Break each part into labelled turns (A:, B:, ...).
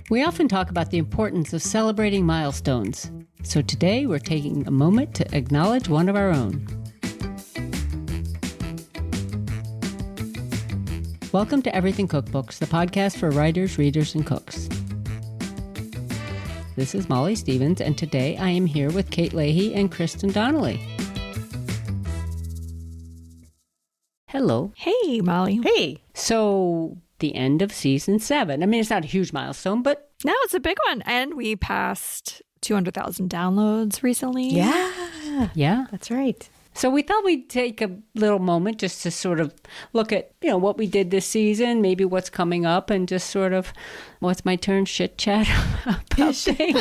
A: We often talk about the importance of celebrating milestones. So today we're taking a moment to acknowledge one of our own. Welcome to Everything Cookbooks, the podcast for writers, readers, and cooks. This is Molly Stevens, and today I am here with Kate Leahy and Kristin Donnelly. Hello.
B: Hey, Molly.
C: Hey.
A: So, the end of season 7. I mean, it's not a huge milestone, but...
B: No, it's a big one. And we passed 200,000 downloads recently.
A: Yeah.
C: That's right.
A: So we thought we'd take a little moment just to sort of look at, what we did this season, maybe what's coming up, and just sort of, what's my turn, chit chat about things.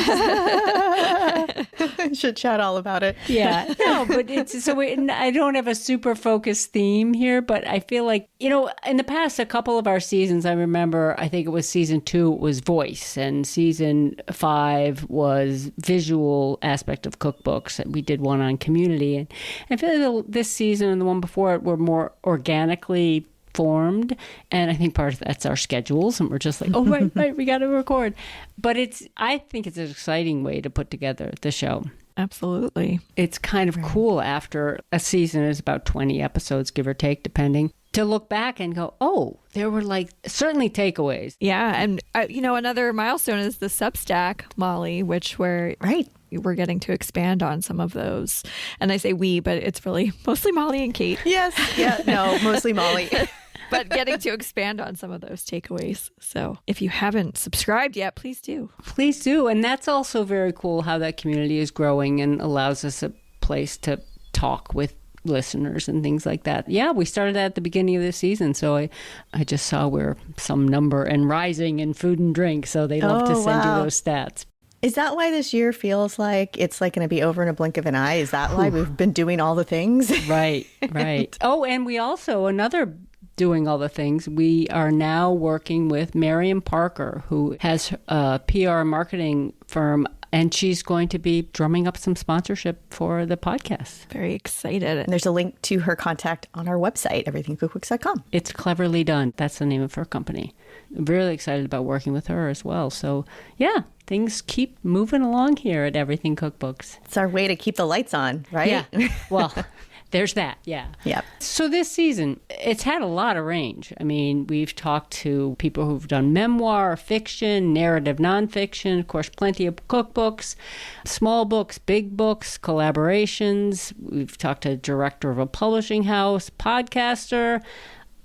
C: Should chat all about it.
A: Yeah. No, but I don't have a super focused theme here, but I feel like, in the past, a couple of our seasons, I remember, I think it was season 2 was voice, and season 5 was visual aspect of cookbooks. We did one on community, and I feel like this season and the one before it were more organically formed, and I think part of that's our schedules, and we're just like, oh, right, we got to record. But I think it's an exciting way to put together the show.
B: Absolutely.
A: It's kind of cool after a season is about 20 episodes, give or take, depending, to look back and go, oh, there were certainly takeaways.
B: Yeah. And, another milestone is the Substack, Molly, which we're getting to expand on some of those. And I say we, but it's really mostly Molly and Kate.
C: Yes. Yeah. No, mostly Molly.
B: But getting to expand on some of those takeaways. So if you haven't subscribed yet, please do.
A: Please do. And that's also very cool how that community is growing and allows us a place to talk with listeners and things like that. Yeah, we started that at the beginning of the season. So I just saw we're some number and rising in food and drink. So they love to send you those stats.
C: Is that why this year feels like it's going to be over in a blink of an eye? Is that why we've been doing all the things?
A: Right. Oh, and we also, doing all the things, we are now working with Miriam Parker, who has a PR marketing firm, and she's going to be drumming up some sponsorship for the podcast.
B: Very excited.
C: And there's a link to her contact on our website, everythingcookbooks.com.
A: It's cleverly done. That's the name of her company. I'm really excited about working with her as well. So, yeah, things keep moving along here at Everything Cookbooks.
C: It's our way to keep the lights on, right?
A: Yeah. Well... There's that, yeah.
C: Yep.
A: So this season, it's had a lot of range. I mean, we've talked to people who've done memoir, fiction, narrative nonfiction, of course, plenty of cookbooks, small books, big books, collaborations. We've talked to a director of a publishing house, podcaster,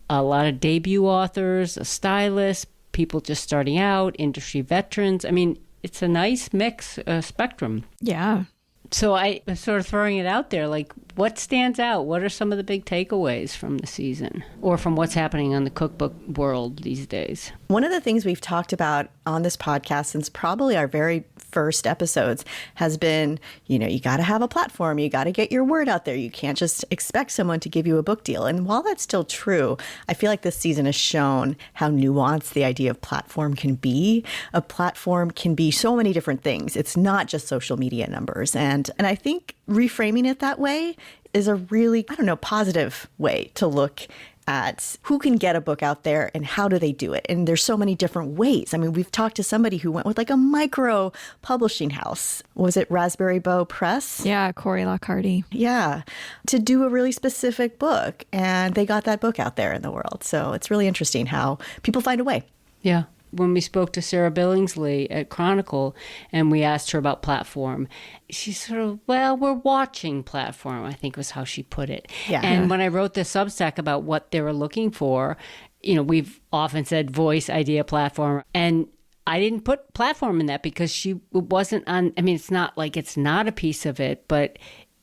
A: a lot of debut authors, a stylist, people just starting out, industry veterans. I mean, it's a nice mix spectrum.
B: Yeah.
A: So I'm sort of throwing it out there, what stands out? What are some of the big takeaways from the season or from what's happening on the cookbook world these days?
C: One of the things we've talked about on this podcast since probably our very first episodes has been, you got to have a platform. You got to get your word out there. You can't just expect someone to give you a book deal. And while that's still true, I feel like this season has shown how nuanced the idea of platform can be. A platform can be so many different things. It's not just social media numbers. And I think reframing it that way is a really, positive way to look at who can get a book out there and how do they do it. And there's so many different ways. I mean, we've talked to somebody who went with a micro publishing house. Was it Raspberry Bow Press?
B: Yeah, Corey Lockharty.
C: Yeah, to do a really specific book. And they got that book out there in the world. So it's really interesting how people find a way.
A: Yeah. When we spoke to Sarah Billingsley at Chronicle and we asked her about platform, she sort of, we're watching platform, I think was how she put it.
C: Yeah.
A: And when I wrote the Substack about what they were looking for, we've often said voice, idea, platform. And I didn't put platform in that because she wasn't on, it's not like it's not a piece of it, but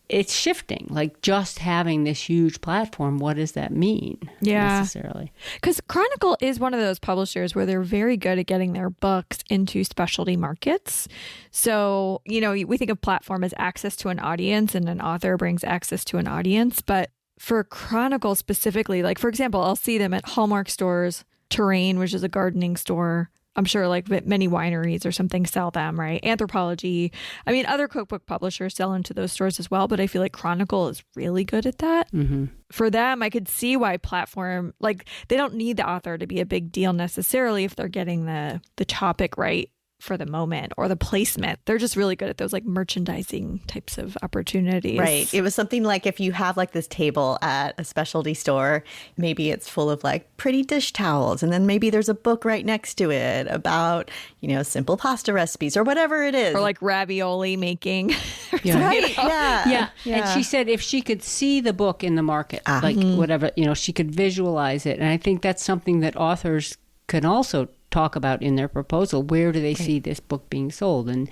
A: it's shifting, just having this huge platform. What does that mean necessarily?
B: Because Chronicle is one of those publishers where they're very good at getting their books into specialty markets. So, we think of platform as access to an audience, and an author brings access to an audience. But for Chronicle specifically, for example, I'll see them at Hallmark stores, Terrain, which is a gardening store. I'm sure many wineries or something sell them, right? Anthropology. Other cookbook publishers sell into those stores as well, but I feel like Chronicle is really good at that.
A: Mm-hmm.
B: For them, I could see why platform, they don't need the author to be a big deal necessarily if they're getting the topic right. for the moment or the placement. They're just really good at those like merchandising types of opportunities.
C: Right. It was something like if you have like this table at a specialty store, maybe it's full of like pretty dish towels. And then maybe there's a book right next to it about, simple pasta recipes or whatever it is.
B: Or like ravioli making.
A: Yeah.
C: Right. Yeah.
A: And she said if she could see the book in the market, like whatever, she could visualize it. And I think that's something that authors can also talk about in their proposal. Where do they see this book being sold? And,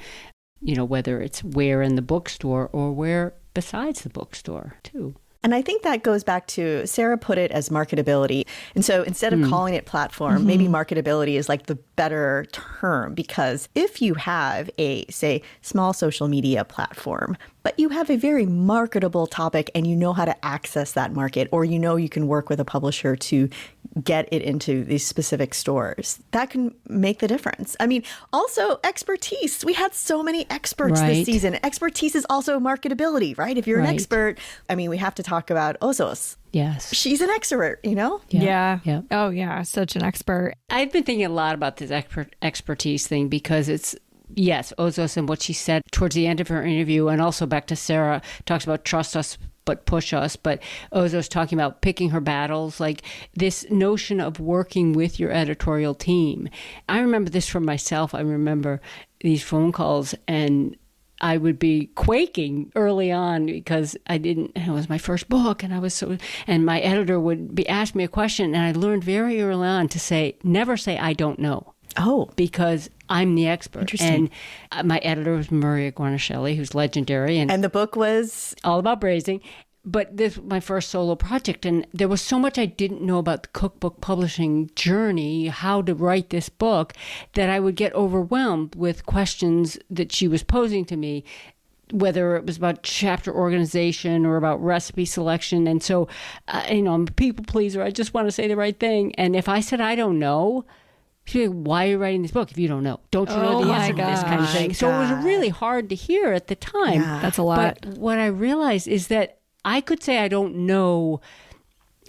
A: whether it's where in the bookstore or where besides the bookstore, too.
C: And I think that goes back to, Sarah put it as marketability. And so instead of calling it platform, maybe marketability is like the better term, because if you have a, say, small social media platform, but you have a very marketable topic and you know how to access that market, or you can work with a publisher to get it into these specific stores, that can make the difference. I mean, also expertise. We had so many experts this season. Expertise is also marketability, right? If you're an expert, we have to talk about Ozos.
A: Yes.
C: She's an expert,
B: Yeah. Oh, yeah. Such an expert.
A: I've been thinking a lot about this expertise thing because it's, yes, Ozos and what she said towards the end of her interview, and also back to Sarah, talks about trust us but push us. But Ozos talking about picking her battles, like this notion of working with your editorial team. I remember this from myself. I remember these phone calls, and I would be quaking early on because it was my first book, and my editor would ask me a question, and I learned very early on to never say I don't know.
C: Oh.
A: Because I'm the expert.
C: Interesting.
A: And my editor was Maria Guarnaschelli, who's legendary.
C: And the book was?
A: All about braising. But this was my first solo project, and there was so much I didn't know about the cookbook publishing journey, how to write this book, that I would get overwhelmed with questions that she was posing to me, whether it was about chapter organization or about recipe selection. And so, I'm a people pleaser. I just want to say the right thing. And if I said I don't know, she'd be like, why are you writing this book if you don't know? Don't you know the answer to this kind of thing? So it was really hard to hear at the time.
C: Yeah.
B: That's a lot.
A: But what I realized is that I could say I don't know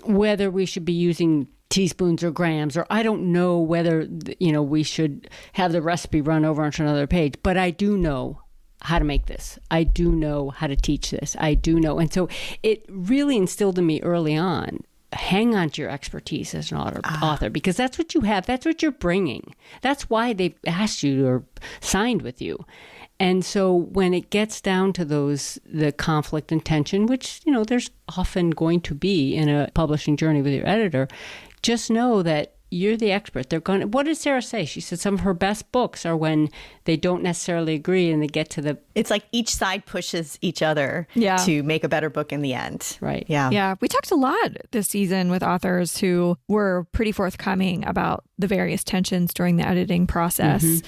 A: whether we should be using teaspoons or grams, or I don't know whether, we should have the recipe run over onto another page, but I do know how to make this. I do know how to teach this. I do know. And so it really instilled in me early on, hang on to your expertise as an author, because that's what you have. That's what you're bringing. That's why they've asked you or signed with you. And so when it gets down to the conflict and tension, which, there's often going to be in a publishing journey with your editor, just know that you're the expert. What did Sarah say? She said some of her best books are when they don't necessarily agree and they get to
C: it's like each side pushes each other to make a better book in the end.
A: Right.
C: Yeah.
B: Yeah. We talked a lot this season with authors who were pretty forthcoming about the various tensions during the editing process.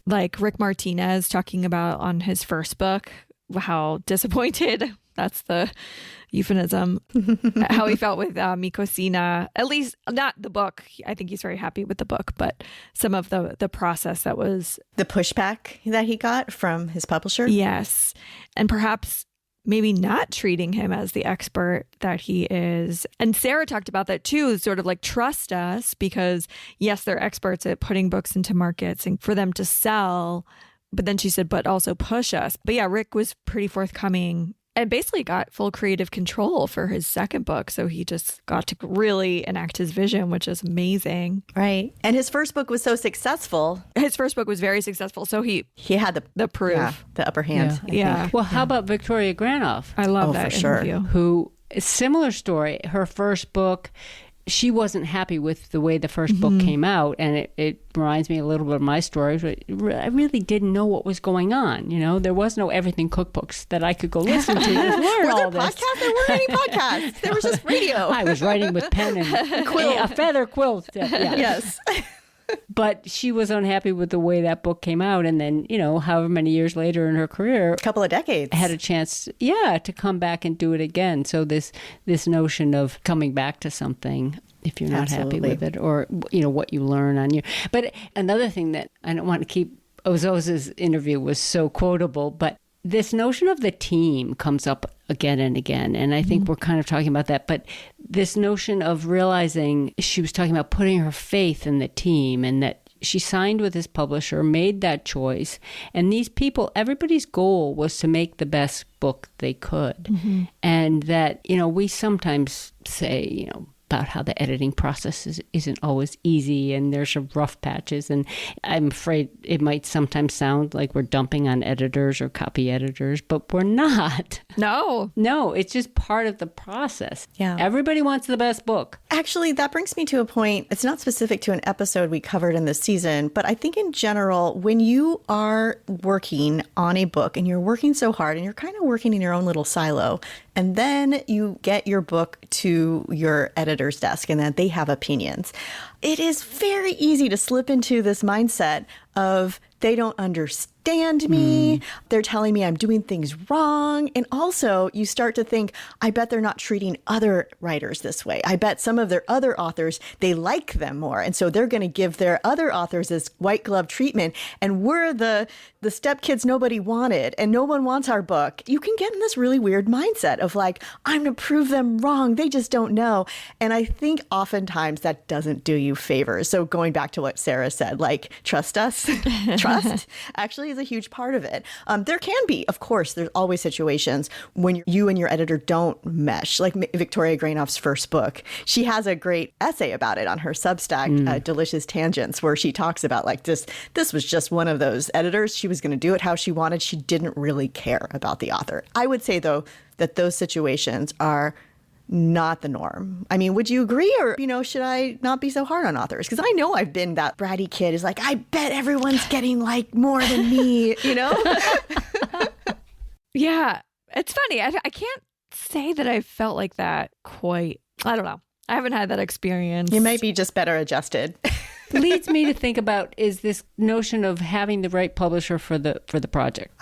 B: Like Rick Martinez talking about on his first book, how disappointed, that's the euphemism, how he felt with Mikosina, at least not the book. I think he's very happy with the book, but some of the process that was...
C: The pushback that he got from his publisher?
B: Yes. And perhaps maybe not treating him as the expert that he is. And Sarah talked about that too, sort of like trust us, because yes, they're experts at putting books into markets and for them to sell. But then she said, but also push us. But yeah, Rick was pretty forthcoming and basically got full creative control for his second book. So he just got to really enact his vision, which is amazing.
C: Right. And his first book was so successful.
B: His first book was very successful. So he
C: had the
B: proof.
C: The upper hand.
B: Yeah.
A: Well, how about Victoria Granoff?
B: I love that
C: for sure.
B: interview.
A: Who, a similar story, her first book, she wasn't happy with the way the first book came out, and it reminds me a little bit of my story. I really didn't know what was going on. There was no Everything Cookbooks that I could go listen to and learn all this.
C: Podcasts? There weren't any podcasts. There was just radio.
A: I was writing with pen and quill, a feather quilt. Yeah.
C: Yes.
A: But she was unhappy with the way that book came out. And then, however many years later in her career,
C: a couple of decades,
A: had a chance, to come back and do it again. So this notion of coming back to something if you're not happy with it, or, what you learn on you. But another thing that I don't want to keep, Ozos's interview was so quotable, but this notion of the team comes up again and again. And I think we're kind of talking about that. But this notion of realizing, she was talking about putting her faith in the team, and that She signed with his publisher, made that choice. And these people, everybody's goal was to make the best book they could. And that, we sometimes say, about how the editing process isn't always easy and there's some rough patches. And I'm afraid it might sometimes sound like we're dumping on editors or copy editors, but we're not.
B: No,
A: it's just part of the process.
C: Yeah.
A: Everybody wants the best book.
C: Actually, that brings me to a point. It's not specific to an episode we covered in this season, but I think in general, when you are working on a book and you're working so hard and you're kind of working in your own little silo, and then you get your book to your editor's desk and then they have opinions, it is very easy to slip into this mindset of they don't understand me. They're telling me I'm doing things wrong. And also you start to think, I bet they're not treating other writers this way. I bet some of their other authors, they like them more. And so they're going to give their other authors this white glove treatment. And we're the stepkids nobody wanted and no one wants our book. You can get in this really weird mindset of like, I'm going to prove them wrong. They just don't know. And I think oftentimes that doesn't do you favors. So going back to what Sarah said, like, trust us. Trust actually is a huge part of it. There can be, of course, there's always situations when you and your editor don't mesh. Like Victoria Grainoff's first book, she has a great essay about it on her Substack, Delicious Tangents, where she talks about like this was just one of those editors. She was going to do it how she wanted. She didn't really care about the author. I would say, though, that those situations are not the norm. I mean, would you agree? Or, should I not be so hard on authors? Because I know I've been that bratty kid who's like, I bet everyone's getting like more than me,
B: Yeah, it's funny. I can't say that I felt like that quite. I don't know. I haven't had that experience.
C: You might be just better adjusted.
A: Leads me to think about is this notion of having the right publisher for the project.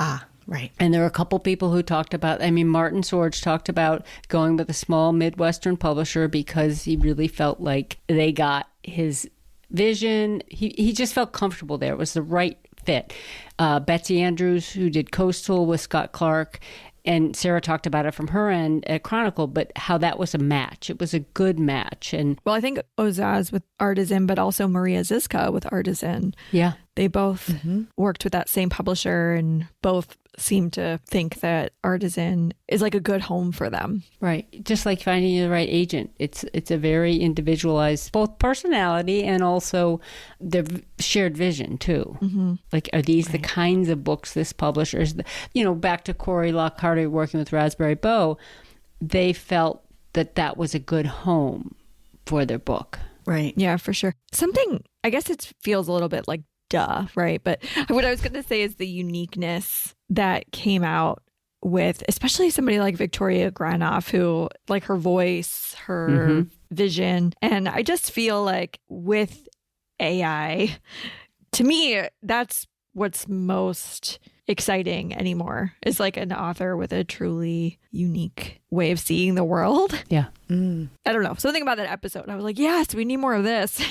C: Right.
A: And there are a couple people who talked about, Martin Sorge talked about going with a small Midwestern publisher because he really felt like they got his vision. He just felt comfortable there. It was the right fit. Betsy Andrews, who did Coastal with Scott Clark, and Sarah talked about it from her end at Chronicle, but how that was a match. It was a good match. And
B: well, I think Ozaz with Artisan, but also Maria Zizka with Artisan.
A: Yeah.
B: They both worked with that same publisher and both seem to think that Artisan is like a good home for them.
A: Right. Just like finding the right agent. It's a very individualized, both personality and also their shared vision too. Like, are these the kinds of books this publisher is, back to Corey Lockhart working with Raspberry Bow, they felt that was a good home for their book.
C: Right.
B: Yeah, for sure. Something, I guess it feels a little bit like duh, right? But what I was going to say is the uniqueness that came out with, especially somebody like Victoria Grainoff, who, like, her voice, her vision. And I just feel like with AI, to me, that's what's most exciting anymore, is like an author with a truly unique way of seeing the world.
A: Yeah.
B: I don't know. Something about that episode, I was like, yes, we need more of this.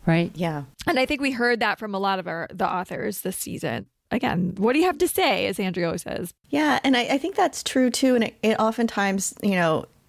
A: Right.
C: Yeah.
B: And I think we heard that from a lot of the authors this season. Again, what do you have to say, as Andrea always says?
C: Yeah. And I think that's true, too. And it oftentimes,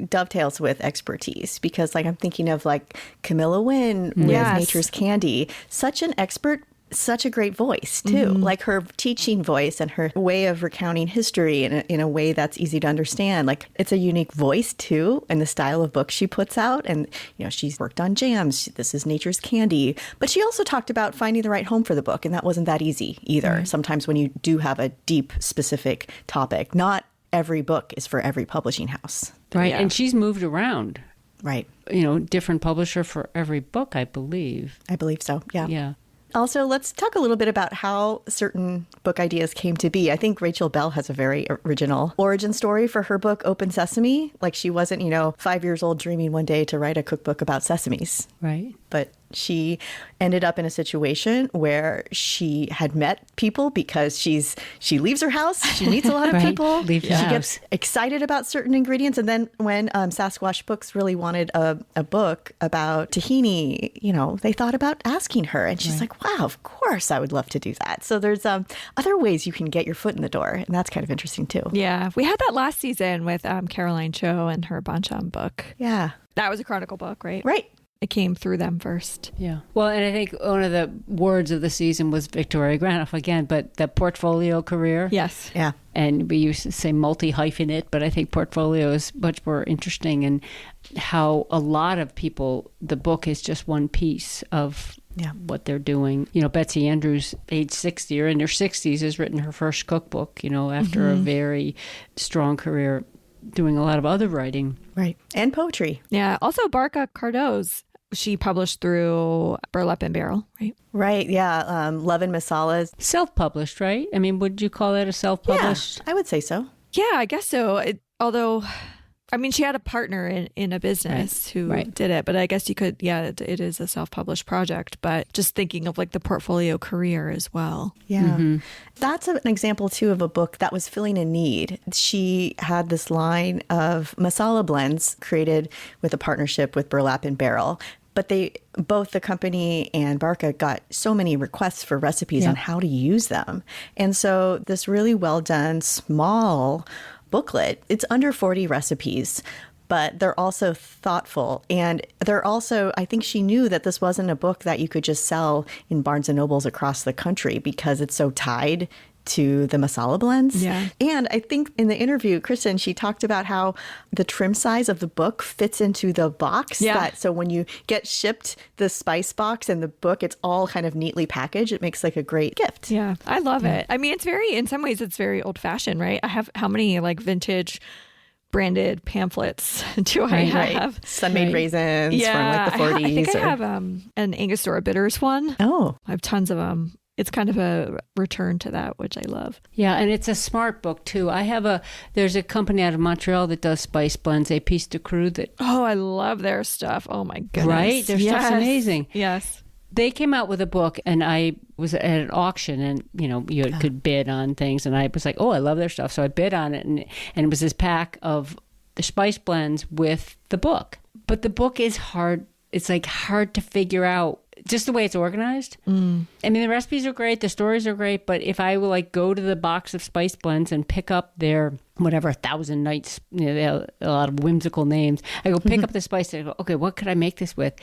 C: dovetails with expertise, because like I'm thinking of like Camilla Wynn with Nature's Candy, such an expert, such a great voice too, like her teaching voice and her way of recounting history in a way that's easy to understand. Like, it's a unique voice too, and the style of books she puts out. And, she's worked on jams. This is Nature's Candy. But she also talked about finding the right home for the book. And that wasn't that easy either. Sometimes when you do have a deep, specific topic, not every book is for every publishing house.
A: Right. Yeah. And she's moved around.
C: Right.
A: Different publisher for every book, I believe.
C: I believe so. Yeah.
A: Yeah.
C: Also, let's talk a little bit about how certain book ideas came to be. I think Rachel Bell has a very original origin story for her book, Open Sesame. Like, she wasn't, 5 years old dreaming one day to write a cookbook about sesames.
A: Right.
C: But she ended up in a situation where she had met people because she leaves her house. She meets a lot of people.
A: Leaves the
C: She
A: house.
C: gets excited about certain ingredients. And then when Sasquatch Books really wanted a book about tahini, they thought about asking her. And she's like, wow, of course, I would love to do that. So there's other ways you can get your foot in the door. And that's kind of interesting, too.
B: Yeah. We had that last season with Caroline Cho and her Bancham book.
C: Yeah.
B: That was a Chronicle book, right?
C: Right.
B: it came through them first.
A: Yeah. Well, and I think one of the words of the season was Victoria Granoff again, but the portfolio career.
B: Yes.
C: Yeah.
A: And we used to say multi-hyphenate, but I think portfolio is much more interesting, and how a lot of people, the book is just one piece of what they're doing. You know, Betsy Andrews, age 60 or in her 60s, has written her first cookbook, you know, after a very strong career doing a lot of other writing.
C: Right. And poetry.
B: Yeah. Also, Barca Cardoz, she published through Burlap and Barrel, right?
C: Right. Yeah. Love and Masalas.
A: Self-published, right? I mean, would you call that a self-published?
C: Yeah, I would say so.
B: Yeah, I guess so. Although, I mean, she had a partner in a business who did it, but I guess you could, it is a self-published project, but just thinking of like the portfolio career as well.
C: Yeah. That's an example too of a book that was filling a need. She had this line of masala blends created with a partnership with Burlap and Barrel. But both the company and Barca got so many requests for recipes on how to use them. And so this really well done, small booklet, it's under 40 recipes, but they're also thoughtful. And they're also, I think she knew that this wasn't a book that you could just sell in Barnes and Nobles across the country because it's so tied to the masala blends.
B: Yeah.
C: And I think in the interview, Kristin, she talked about how the trim size of the book fits into the box.
B: Yeah.
C: So when you get shipped the spice box and the book, it's all kind of neatly packaged. It makes like a great gift.
B: Yeah, I love it. I mean, in some ways, it's very old fashioned, right? I have how many like vintage branded pamphlets do I have?
C: Sun-made raisins from like the 40s.
B: I think I have an Angostura Bitters one.
C: Oh.
B: I have tons of them. It's kind of a return to that, which I love.
A: Yeah, and it's a smart book too. There's a company out of Montreal that does spice blends, Épices de Cru, that.
B: Oh, I love their stuff. Oh my goodness.
A: Right? Their stuff's amazing.
B: Yes.
A: They came out with a book, and I was at an auction, and you could bid on things, and I was like, oh, I love their stuff. So I bid on it, and it was this pack of the spice blends with the book. But the book is hard. It's like hard to figure out just the way it's organized. I mean, the recipes are great, the stories are great, but if I will like go to the box of spice blends and pick up their whatever 1,000 Nights, they have a lot of whimsical names. I go pick up the spice and I go, okay, what could I make this with?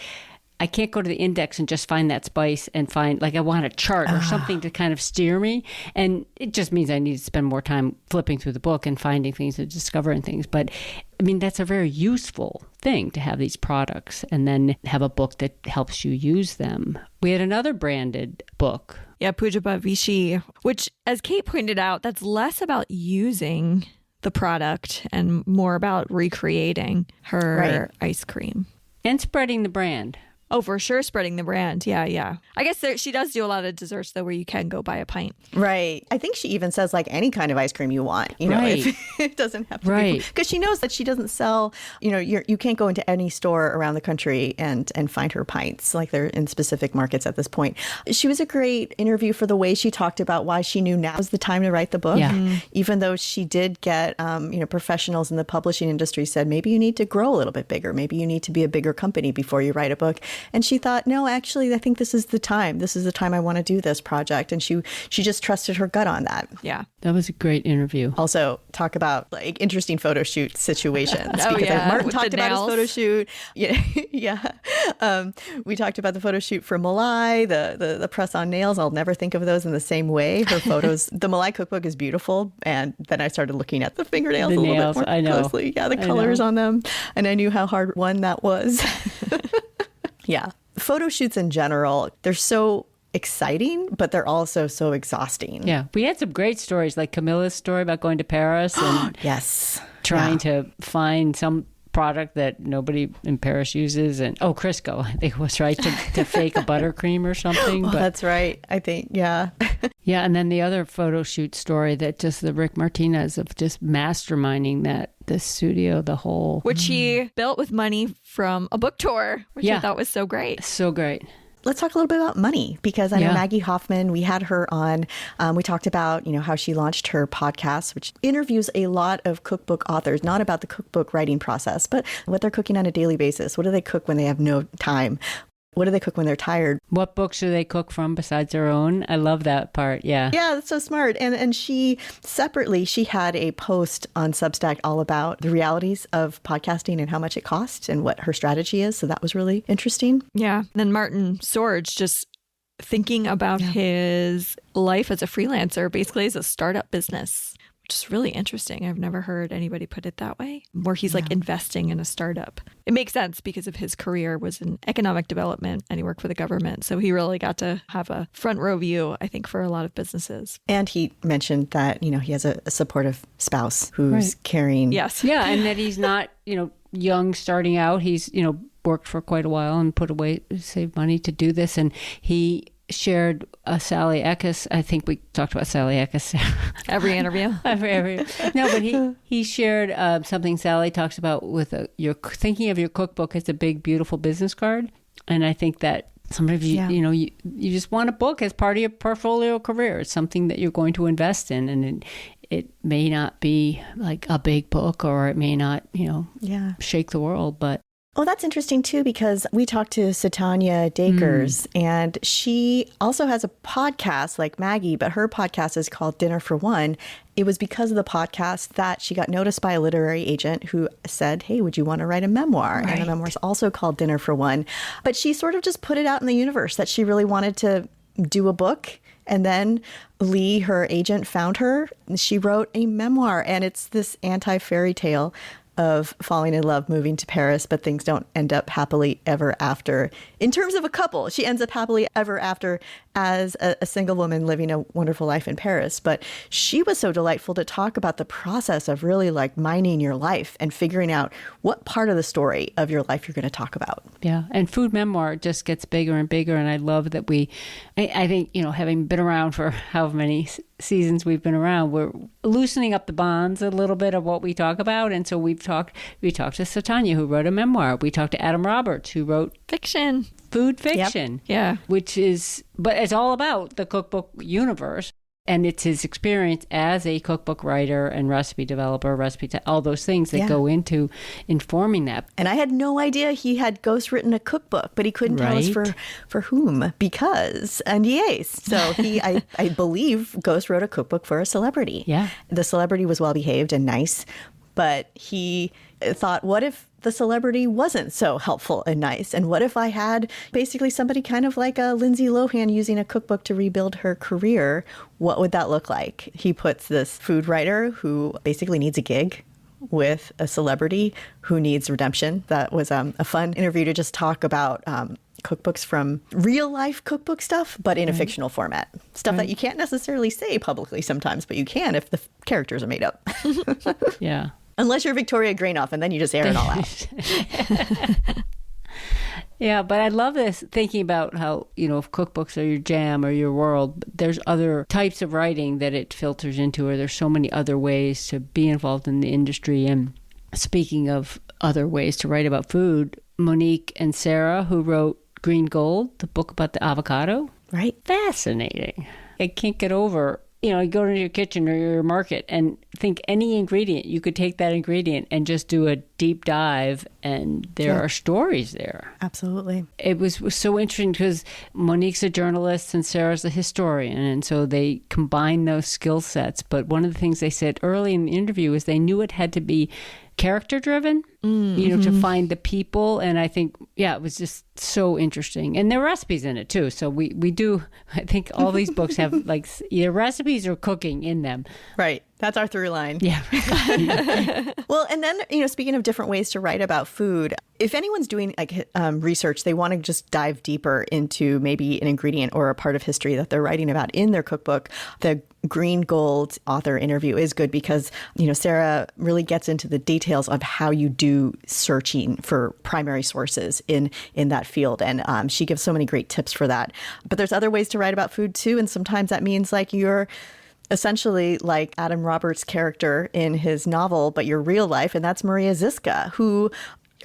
A: I can't go to the index and just find that spice and find, like, I want a chart or something to kind of steer me. And it just means I need to spend more time flipping through the book and finding things and discovering things. But I mean, that's a very useful thing to have these products and then have a book that helps you use them. We had another branded book.
B: Yeah, Pujaba Vichy, which, as Kate pointed out, that's less about using the product and more about recreating her ice cream.
A: And spreading the brand.
B: Oh, for sure, spreading the brand. Yeah. I guess she does do a lot of desserts, though, where you can go buy a pint.
C: Right. I think she even says, like, any kind of ice cream you want. If it doesn't have to be. Because she knows that she doesn't sell, you can't go into any store around the country and find her pints, like they're in specific markets at this point. She was a great interview for the way she talked about why she knew now was the time to write the book. Yeah. Even though she did get, professionals in the publishing industry said, maybe you need to grow a little bit bigger. Maybe you need to be a bigger company before you write a book. And she thought, no, actually, I think this is the time. This is the time I want to do this project. And she just trusted her gut on that.
B: Yeah.
A: That was a great interview.
C: Also, talk about like interesting photo shoot situations.
B: Because
C: Martin talked about his photo shoot. Yeah. We talked about the photo shoot for Malai, the press on nails. I'll never think of those in the same way. Her photos, the Malai cookbook is beautiful. And then I started looking at the fingernails a little bit more closely. Yeah, the colors on them. And I knew how hard one that was. Yeah. Photo shoots in general, they're so exciting, but they're also so exhausting.
A: Yeah. We had some great stories, like Camilla's story about going to Paris and trying to find some product that nobody in Paris uses. And Crisco, I think it was right, to fake a buttercream or something.
C: But that's right. I think, yeah.
A: Yeah. And then the other photo shoot story that just the Rick Martinez of just masterminding the studio, the whole.
B: Which he built with money from a book tour, which I thought was so great.
A: So great.
C: Let's talk a little bit about money, because I know Maggie Hoffman, we had her on. We talked about, how she launched her podcast, which interviews a lot of cookbook authors, not about the cookbook writing process, but what they're cooking on a daily basis. What do they cook when they have no time? what do they cook when they're tired?
A: What books do they cook from besides their own? I love that part. Yeah.
C: Yeah, that's so smart. And she separately, she had a post on Substack all about the realities of podcasting and how much it costs and what her strategy is. So that was really interesting.
B: Yeah. And then Martin Sorge just thinking about his life as a freelancer, basically as a startup business, which is really interesting. I've never heard anybody put it that way, where he's like investing in a startup. It makes sense because of his career was in economic development and he worked for the government. So he really got to have a front row view, I think, for a lot of businesses.
C: And he mentioned that, he has a supportive spouse who's carrying.
B: Yes.
A: Yeah. And that he's not, young starting out. He's, worked for quite a while and put away, saved money to do this. And he shared Sally Eckes. I think we talked about Sally Eckes
B: Every interview.
A: No, but he shared something Sally talks about with you're thinking of your cookbook as a big, beautiful business card. And I think that sometimes you just want a book as part of your portfolio career. It's something that you're going to invest in, and it may not be like a big book, or it may not, shake the world, but.
C: Oh, that's interesting, too, because we talked to Satanya Dakers, and she also has a podcast like Maggie, but her podcast is called Dinner for One. It was because of the podcast that she got noticed by a literary agent who said, hey, would you want to write a memoir? Right. And the memoir is also called Dinner for One. But she sort of just put it out in the universe that she really wanted to do a book. And then Lee, her agent, found her. She wrote a memoir, and it's this anti-fairy tale of falling in love, moving to Paris, but things don't end up happily ever after. In terms of a couple, she ends up happily ever after as a single woman living a wonderful life in Paris. But she was so delightful to talk about the process of really like mining your life and figuring out what part of the story of your life you're going to talk about.
A: Yeah. And food memoir just gets bigger and bigger. And I love that I think, having been around for however many seasons we've been around, we're loosening up the bonds a little bit of what we talk about. And so we talked to Satanya, who wrote a memoir. We talked to Adam Roberts, who wrote food fiction.
B: Yep. Yeah.
A: But it's all about the cookbook universe. And it's his experience as a cookbook writer and recipe developer, all those things that go into informing that.
C: And I had no idea he had ghostwritten a cookbook, but he couldn't tell us for whom, because NDAs. So he, I believe, ghost wrote a cookbook for a celebrity.
A: Yeah.
C: The celebrity was well behaved and nice, but he thought, what if the celebrity wasn't so helpful and nice? And what if I had basically somebody kind of like a Lindsay Lohan using a cookbook to rebuild her career? What would that look like? He puts this food writer who basically needs a gig with a celebrity who needs redemption. That was a fun interview to just talk about cookbooks from real life cookbook stuff, but in a fictional format. Stuff that you can't necessarily say publicly sometimes, but you can if the characters are made up.
A: Yeah.
C: Unless you're Victoria Grainoff, and then you just air it all out.
A: Yeah, but I love this, thinking about how, if cookbooks are your jam or your world, there's other types of writing that it filters into, or there's so many other ways to be involved in the industry. And speaking of other ways to write about food, Monique and Sarah, who wrote Green Gold, the book about the avocado.
C: Right.
A: Fascinating. I can't get over, you go to your kitchen or your market and think any ingredient, you could take that ingredient and just do a deep dive, and there are stories there.
C: Absolutely.
A: It was so interesting because Monique's a journalist and Sarah's a historian, and so they combine those skill sets. But one of the things they said early in the interview is they knew it had to be character driven, to find the people. And I think, it was just so interesting. And there are recipes in it too. So we do, I think all these books have like either recipes or cooking in them.
C: Right. That's our through line.
A: Yeah.
C: Well, and then, speaking of different ways to write about food, if anyone's doing research, they want to just dive deeper into maybe an ingredient or a part of history that they're writing about in their cookbook, the Green Gold author interview is good because, Sarah really gets into the details of how you do searching for primary sources in that field. And she gives so many great tips for that. But there's other ways to write about food, too. And sometimes that means like you're essentially like Adam Roberts' character in his novel, but your real life. And that's Maria Ziska, who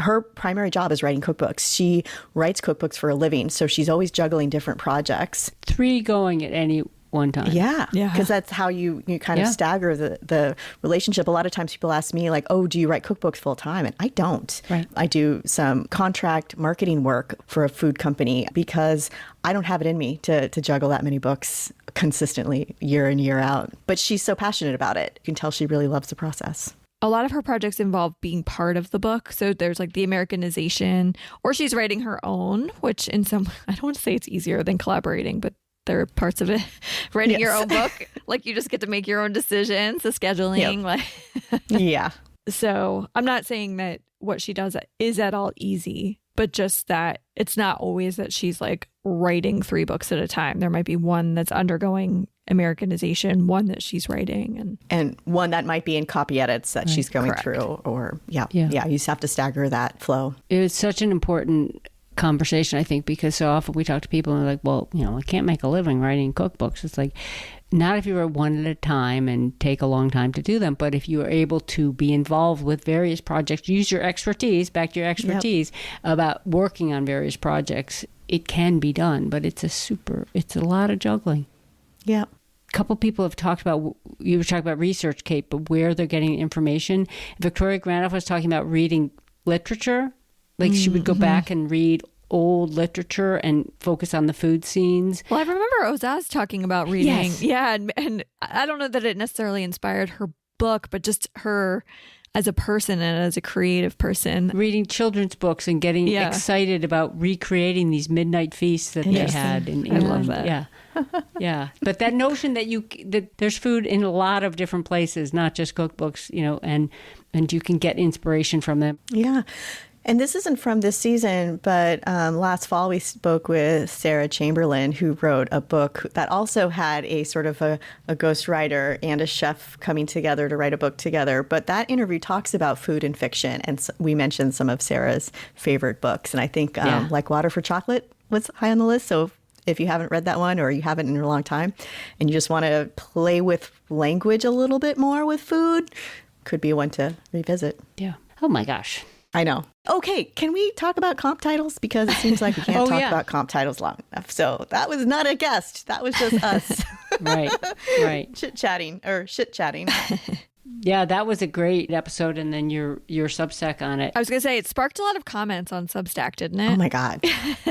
C: her primary job is writing cookbooks. She writes cookbooks for a living. So she's always juggling different projects.
A: 3 going at any one time.
C: Yeah.
B: Yeah.
C: Because that's how you kind of
A: Yeah.
C: stagger the relationship. A lot of times people ask me like, oh, do you write cookbooks full time? And I don't.
A: Right.
C: I do some contract marketing work for a food company because I don't have it in me to juggle that many books consistently year in, year out. But she's so passionate about it. You can tell she really loves the process.
B: A lot of her projects involve being part of the book. So there's like the Americanization, or she's writing her own, which in some, I don't want to say it's easier than collaborating, but there are parts of it. Writing your own book, like you just get to make your own decisions, the scheduling. Like,
C: Yeah.
B: so I'm not saying that what she does is at all easy, but just that it's not always that she's like writing 3 books at a time. There might be one that's undergoing Americanization, one that she's writing,
C: And one that might be in copy edits that she's going
B: Correct.
C: through, or
A: Yeah.
C: you just have to stagger that flow.
A: It's such an important conversation, I think, because so often we talk to people and they're like, well, I can't make a living writing cookbooks. It's like, not if you were one at a time and take a long time to do them, but if you are able to be involved with various projects, use your expertise, back to your expertise about working on various projects, it can be done, but it's a lot of juggling.
C: Yeah.
A: A couple people have talked about, you were talking about research, Kate, but where they're getting information. Victoria Granoff was talking about reading literature. Like she would go back and read old literature and focus on the food scenes.
B: Well, I remember Ozaz talking about reading.
A: Yes.
B: Yeah. And I don't know that it necessarily inspired her book, but just her as a person and as a creative person.
A: Reading children's books and getting excited about recreating these midnight feasts that they had in England.
B: I love that.
A: Yeah. Yeah. But that notion that there's food in a lot of different places, not just cookbooks, and you can get inspiration from them.
C: Yeah. And this isn't from this season, but last fall we spoke with Sarah Chamberlain, who wrote a book that also had a sort of a ghostwriter and a chef coming together to write a book together. But that interview talks about food and fiction. And we mentioned some of Sarah's favorite books. And I think Like Water for Chocolate was high on the list. So if you haven't read that one, or you haven't in a long time, and you just want to play with language a little bit more with food, could be one to revisit.
A: Yeah. Oh my gosh.
C: I know. Okay, can we talk about comp titles? Because it seems like we can't talk about comp titles long enough. So that was not a guest. That was just us.
A: Right.
C: Chit-chatting or shit-chatting.
A: Yeah, that was a great episode. And then your Substack on it.
B: I was going to say, it sparked a lot of comments on Substack, didn't it?
C: Oh my God.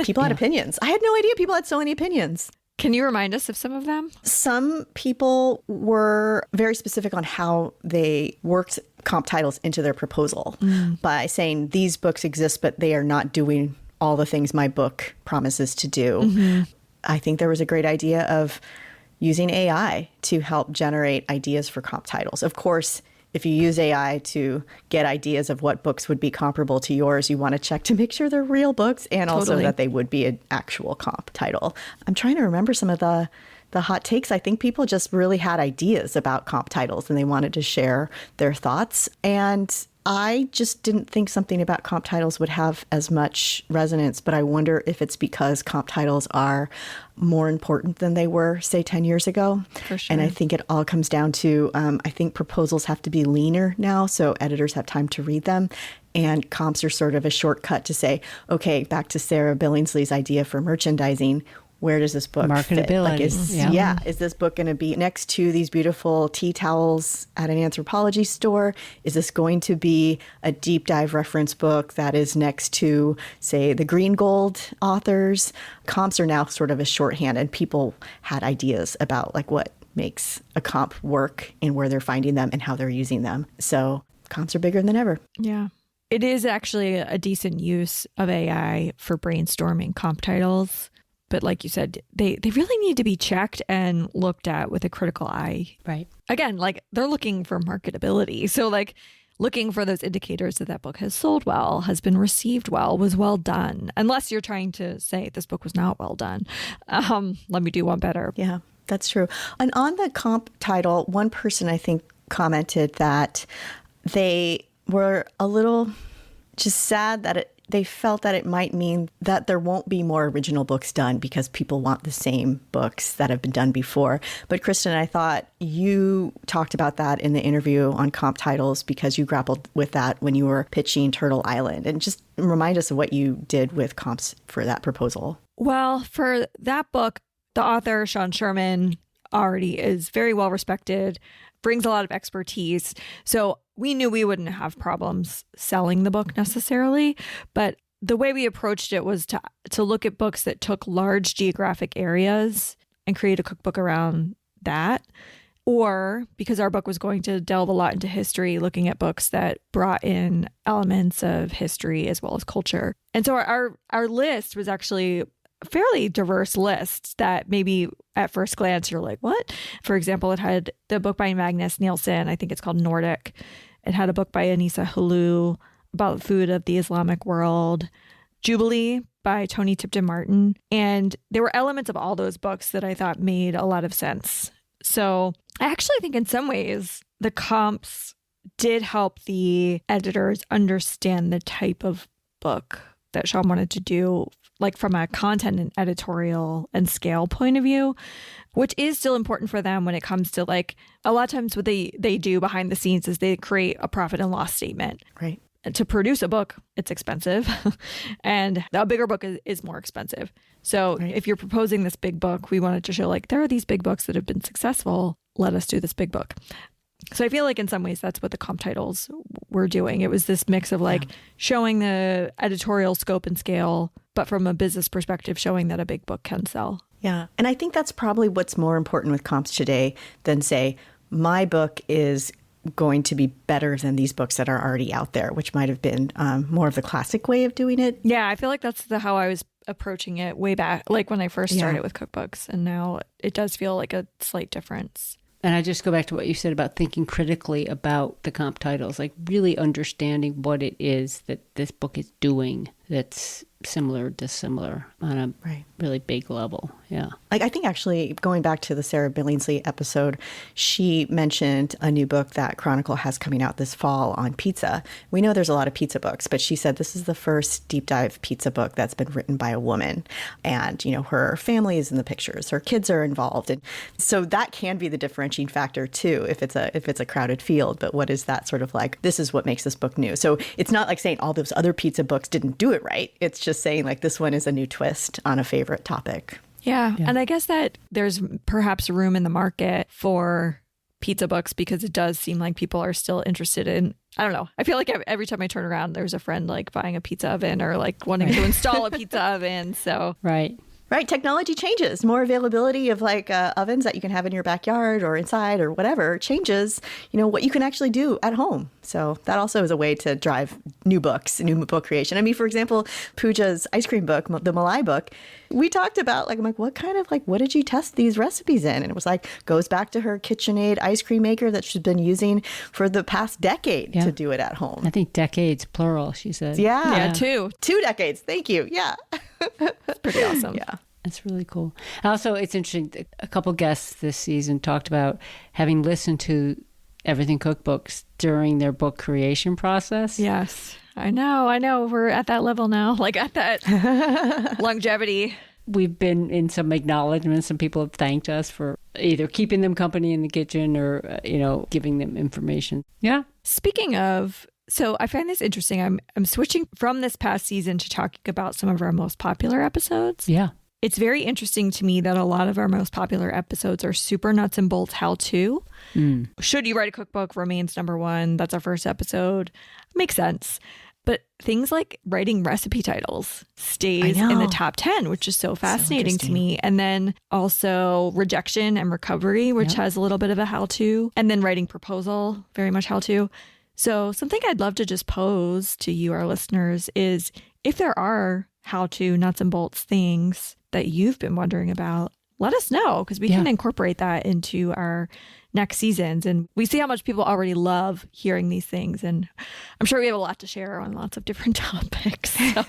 C: People had opinions. I had no idea people had so many opinions.
B: Can you remind us of some of them?
C: Some people were very specific on how they worked comp titles into their proposal by saying these books exist, but they are not doing all the things my book promises to do. I think there was a great idea of using AI to help generate ideas for comp titles. Of course, if you use AI to get ideas of what books would be comparable to yours, you want to check to make sure they're real books and also that they would be an actual comp title. I'm trying to remember some of the hot takes. I think people just really had ideas about comp titles and they wanted to share their thoughts. And I just didn't think something about comp titles would have as much resonance, but I wonder if it's because comp titles are more important than they were, say, 10 years ago.
B: For sure.
C: And I think it all comes down to, I think proposals have to be leaner now, so editors have time to read them. And comps are sort of a shortcut to say, okay, back to Sarah Billingsley's idea for merchandising. Where does this book fit?
A: Marketability.
C: Is this book going to be next to these beautiful tea towels at an Anthropologie store? Is this going to be a deep dive reference book that is next to, say, the Green Gold authors? Comps are now sort of a shorthand, and people had ideas about like what makes a comp work and where they're finding them and how they're using them. So comps are bigger than ever.
B: Yeah. It is actually a decent use of AI for brainstorming comp titles. But like you said, they really need to be checked and looked at with a critical eye.
A: Right.
B: Again, like they're looking for marketability. So like looking for those indicators that book has sold well, has been received well, was well done. Unless you're trying to say this book was not well done. Let me do one better.
C: Yeah, that's true. And on the comp title, one person I think commented that they were a little just sad that they felt that it might mean that there won't be more original books done because people want the same books that have been done before. But Kristin, I thought you talked about that in the interview on comp titles because you grappled with that when you were pitching Turtle Island. And just remind us of what you did with comps for that proposal.
B: Well, for that book, the author, Sean Sherman, already is very well respected, brings a lot of expertise. So we knew we wouldn't have problems selling the book necessarily, but the way we approached it was to look at books that took large geographic areas and create a cookbook around that. Or because our book was going to delve a lot into history, looking at books that brought in elements of history as well as culture. And so our list was actually a fairly diverse list that maybe at first glance you're like, what? For example, it had the book by Magnus Nielsen, I think it's called Nordic. It had a book by Anissa Halou about the food of the Islamic world, Jubilee by Tony Tipton Martin. And there were elements of all those books that I thought made a lot of sense. So I actually think in some ways the comps did help the editors understand the type of book that Sean wanted to do, like from a content and editorial and scale point of view, which is still important for them when it comes to like a lot of times what they do behind the scenes is they create a profit and loss statement.
C: Right.
B: To produce a book, it's expensive, and a bigger book is more expensive. So if you're proposing this big book, we wanted to show like there are these big books that have been successful. Let us do this big book. So I feel like in some ways that's what the comp titles were doing. It was this mix of like showing the editorial scope and scale, but from a business perspective, showing that a big book can sell.
C: Yeah. And I think that's probably what's more important with comps today than say, my book is going to be better than these books that are already out there, which might have been more of the classic way of doing it.
B: Yeah, I feel like that's how I was approaching it way back, like when I first started with cookbooks. And now it does feel like a slight difference.
A: And I just go back to what you said about thinking critically about the comp titles, like really understanding what it is that this book is doing that's similar, dissimilar on a really big level. Yeah.
C: Like I think actually going back to the Sarah Billingsley episode, she mentioned a new book that Chronicle has coming out this fall on pizza. We know there's a lot of pizza books, but she said this is the first deep dive pizza book that's been written by a woman. And, you know, her family is in the pictures, her kids are involved. And so that can be the differentiating factor too, if it's a crowded field. But what is that sort of like, this is what makes this book new. So it's not like saying all those other pizza books didn't do it right. It's just saying like this one is a new twist on a favorite topic.
B: Yeah. And I guess that there's perhaps room in the market for pizza books because it does seem like people are still interested in, I don't know. I feel like every time I turn around, there's a friend like buying a pizza oven or like wanting to install a pizza oven. So
C: Right. Technology changes. More availability of like ovens that you can have in your backyard or inside or whatever changes, you know, what you can actually do at home. So that also is a way to drive new books, new book creation. I mean, for example, Pooja's ice cream book, the Malai book, we talked about like, I'm like, what did you test these recipes in? And it was like, goes back to her KitchenAid ice cream maker that she's been using for the past decade to do it at home.
A: I think decades, plural, she said.
C: Yeah.
B: 2
C: decades. Thank you. Yeah.
B: That's pretty awesome.
C: Yeah.
A: That's really cool. Also, it's interesting. A couple guests this season talked about having listened to Everything Cookbooks during their book creation process.
B: Yes, I know. We're at that level now, like at that longevity.
A: We've been in some acknowledgments. Some people have thanked us for either keeping them company in the kitchen or, giving them information. Yeah.
B: Speaking of, so I find this interesting. I'm switching from this past season to talking about some of our most popular episodes.
A: Yeah.
B: It's very interesting to me that a lot of our most popular episodes are super nuts and bolts how-to. Should you write a cookbook remains number one. That's our first episode. Makes sense. But things like writing recipe titles stays in the top 10, which is so fascinating to me. And then also rejection and recovery, which has a little bit of a how-to. And then writing proposal, very much how-to. So something I'd love to just pose to you, our listeners, is if there are how-to nuts and bolts things that you've been wondering about, let us know because we can incorporate that into our next seasons. And we see how much people already love hearing these things. And I'm sure we have a lot to share on lots of different topics. So.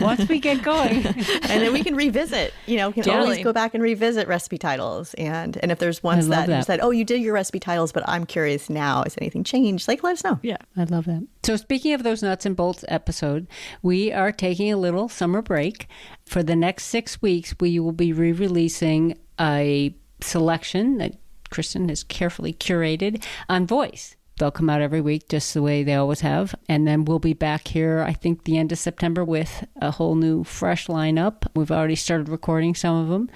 A: Once we get going.
C: And then we can revisit, we can always go back and revisit recipe titles. And if there's ones that you said, oh, you did your recipe titles, but I'm curious now, has anything changed? Like, let us know.
A: Yeah, I love that. So speaking of those nuts and bolts episode, we are taking a little summer break. For the next 6 weeks, we will be re-releasing a selection that Kristin has carefully curated on Voice. They'll come out every week just the way they always have. And then we'll be back here, I think, the end of September with a whole new, fresh lineup. We've already started recording some of them.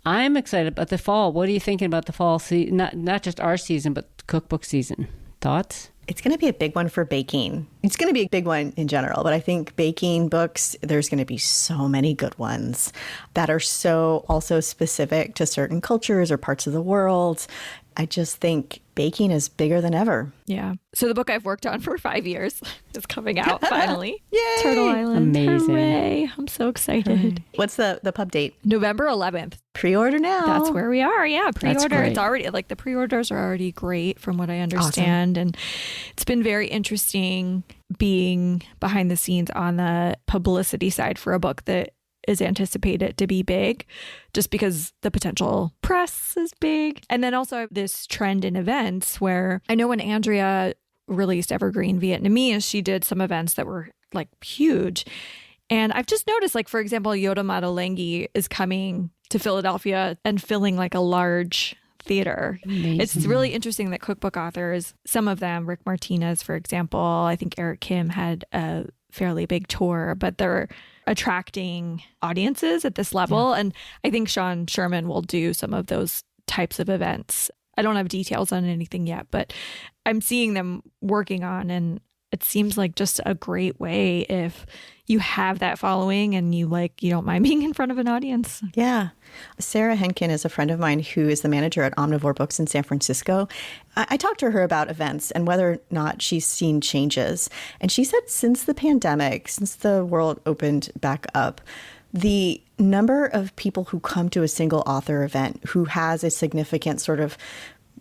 A: I'm excited about the fall. What are you thinking about the fall season? Not just our season, but cookbook season. Thoughts?
C: It's going to be a big one for baking. It's going to be a big one in general, but I think baking books, there's going to be so many good ones that are so also specific to certain cultures or parts of the world. I just think baking is bigger than ever.
B: Yeah. So the book I've worked on for 5 years is coming out finally.
C: Yay!
B: Turtle Island.
A: Amazing.
B: Hooray. I'm so excited.
C: What's the pub date?
B: November 11th.
C: Pre-order now.
B: That's where we are. Yeah, pre-order.
A: great.
B: It's already like the pre-orders are already great from what I understand. And it's been very interesting being behind the scenes on the publicity side for a book that is anticipated to be big just because the potential press is big. And then also this trend in events where I know when Andrea released Evergreen Vietnamese, she did some events that were like huge. And I've just noticed, like, for example, Yoda Madolengi is coming to Philadelphia and filling like a large theater.
A: Amazing.
B: It's really interesting that cookbook authors, some of them, Rick Martinez, for example, I think Eric Kim had a fairly big tour, but they're attracting audiences at this level. Yeah. And I think Sean Sherman will do some of those types of events. I don't have details on anything yet, but I'm seeing them working on, and it seems like just a great way if you have that following and you don't mind being in front of an audience.
C: Yeah. Sarah Henkin is a friend of mine who is the manager at Omnivore Books in San Francisco. I talked to her about events and whether or not she's seen changes. And she said since the pandemic, since the world opened back up, the number of people who come to a single author event who has a significant sort of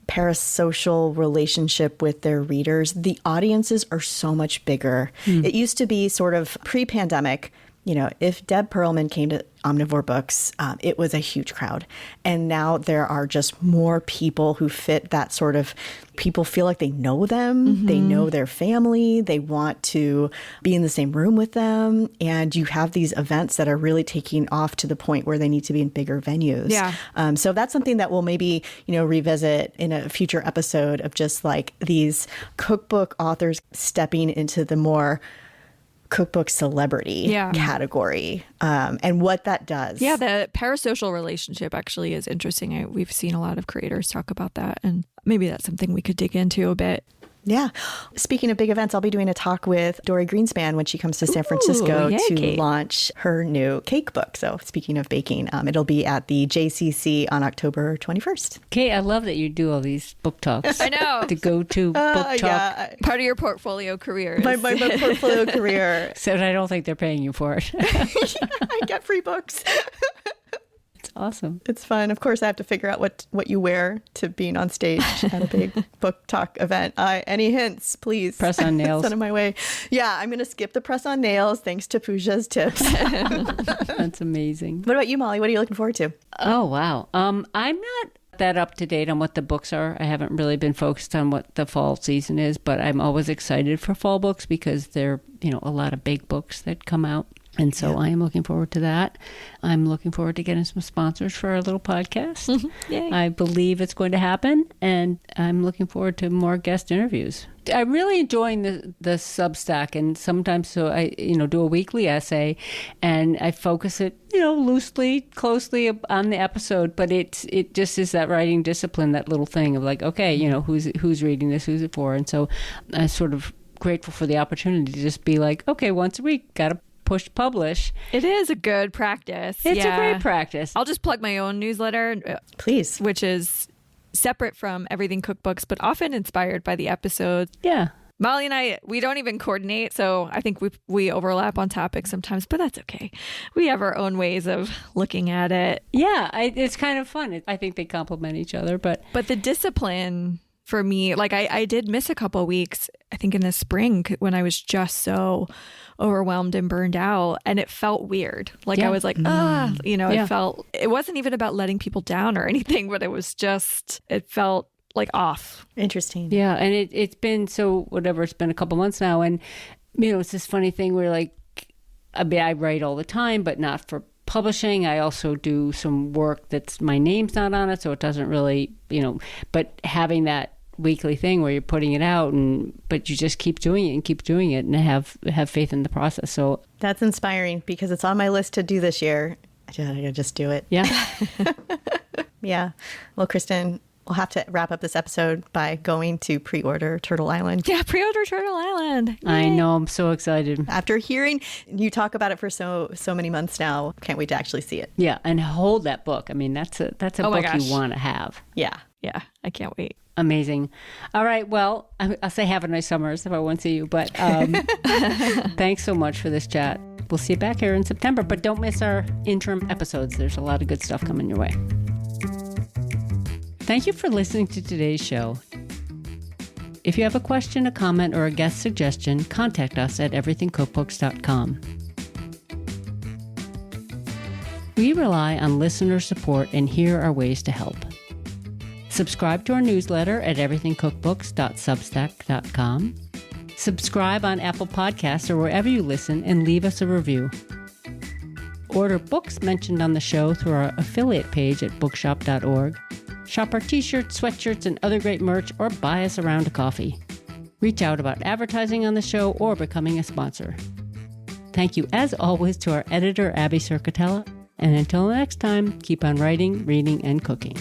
C: parasocial relationship with their readers, the audiences are so much bigger. It used to be sort of pre-pandemic, if Deb Perlman came to Omnivore Books, it was a huge crowd. And now there are just more people who fit that sort of, people feel like they know them, they know their family, they want to be in the same room with them. And you have these events that are really taking off to the point where they need to be in bigger venues.
B: Yeah.
C: So that's something that we'll maybe, revisit in a future episode of just like these cookbook authors stepping into the more cookbook celebrity category and what that does.
B: Yeah, the parasocial relationship actually is interesting. We've seen a lot of creators talk about that, and maybe that's something we could dig into a bit.
C: Yeah. Speaking of big events, I'll be doing a talk with Dory Greenspan when she comes to San Francisco to launch her new cake book. So speaking of baking, it'll be at the JCC on October 21st.
A: Kate, I love that you do all these book talks.
B: I know.
A: The go-to book talk.
C: Yeah.
B: Part of your portfolio career.
C: My portfolio career.
A: So I don't think they're paying you for it.
C: I get free books.
A: It's awesome.
C: It's fun. Of course, I have to figure out what you wear to being on stage at a big book talk event. Any hints, please?
A: Press on nails.
C: Send them my way. Yeah, I'm going to skip the press on nails thanks to Pooja's tips.
A: That's amazing.
C: What about you, Molly? What are you looking forward to?
A: Oh, wow. I'm not that up to date on what the books are. I haven't really been focused on what the fall season is, but I'm always excited for fall books because there are, a lot of big books that come out. And so I am looking forward to that. I'm looking forward to getting some sponsors for our little podcast.
B: Yay.
A: I believe it's going to happen, and I'm looking forward to more guest interviews. I'm really enjoying the Substack, and sometimes I do a weekly essay, and I focus it loosely, closely on the episode. But it just is that writing discipline, that little thing of like, okay, who's reading this, who's it for, and so I'm sort of grateful for the opportunity to just be like, okay, once a week, gotta publish.
B: It is a good practice.
A: It's a great practice.
B: I'll just plug my own newsletter,
C: please,
B: which is separate from Everything Cookbooks, but often inspired by the episodes.
A: Yeah.
B: Molly and I, we don't even coordinate, so I think we overlap on topics sometimes, but that's okay. We have our own ways of looking at it.
A: Yeah, it's kind of fun. I think they complement each other, but
B: the discipline for me, like I did miss a couple of weeks, I think in the spring when I was just so overwhelmed and burned out, and it felt weird. Like I was like, it wasn't even about letting people down or anything, but it felt like off.
C: Interesting.
A: Yeah. And it's been it's been a couple months now. And, it's this funny thing where like, I write all the time, but not for publishing. I also do some work that's my name's not on it. So it doesn't really, but having that weekly thing where you're putting it out but you just keep doing it and have faith in the process. So
C: that's inspiring because it's on my list to do this year. I just do it.
A: Yeah.
C: Yeah. Well, Kristin, we'll have to wrap up this episode by going to pre-order Turtle Island.
B: Yeah, pre-order Turtle Island.
A: I know. I'm so excited.
C: After hearing you talk about it for so many months now, can't wait to actually see it.
A: Yeah. And hold that book. I mean, that's a
B: Oh my
A: book
B: gosh.
A: you want to have.
C: Yeah.
B: Yeah, I can't wait.
A: Amazing. All right. Well, I'll say have a nice summers if I won't see you. But thanks so much for this chat. We'll see you back here in September. But don't miss our interim episodes. There's a lot of good stuff coming your way. Thank you for listening to today's show. If you have a question, a comment, or a guest suggestion, contact us at everythingcookbooks.com. We rely on listener support, and here are ways to help. Subscribe to our newsletter at everythingcookbooks.substack.com. Subscribe on Apple Podcasts or wherever you listen and leave us a review. Order books mentioned on the show through our affiliate page at bookshop.org. Shop our t-shirts, sweatshirts, and other great merch, or buy us a round of coffee. Reach out about advertising on the show or becoming a sponsor. Thank you, as always, to our editor, Abby Circatella. And until next time, keep on writing, reading, and cooking.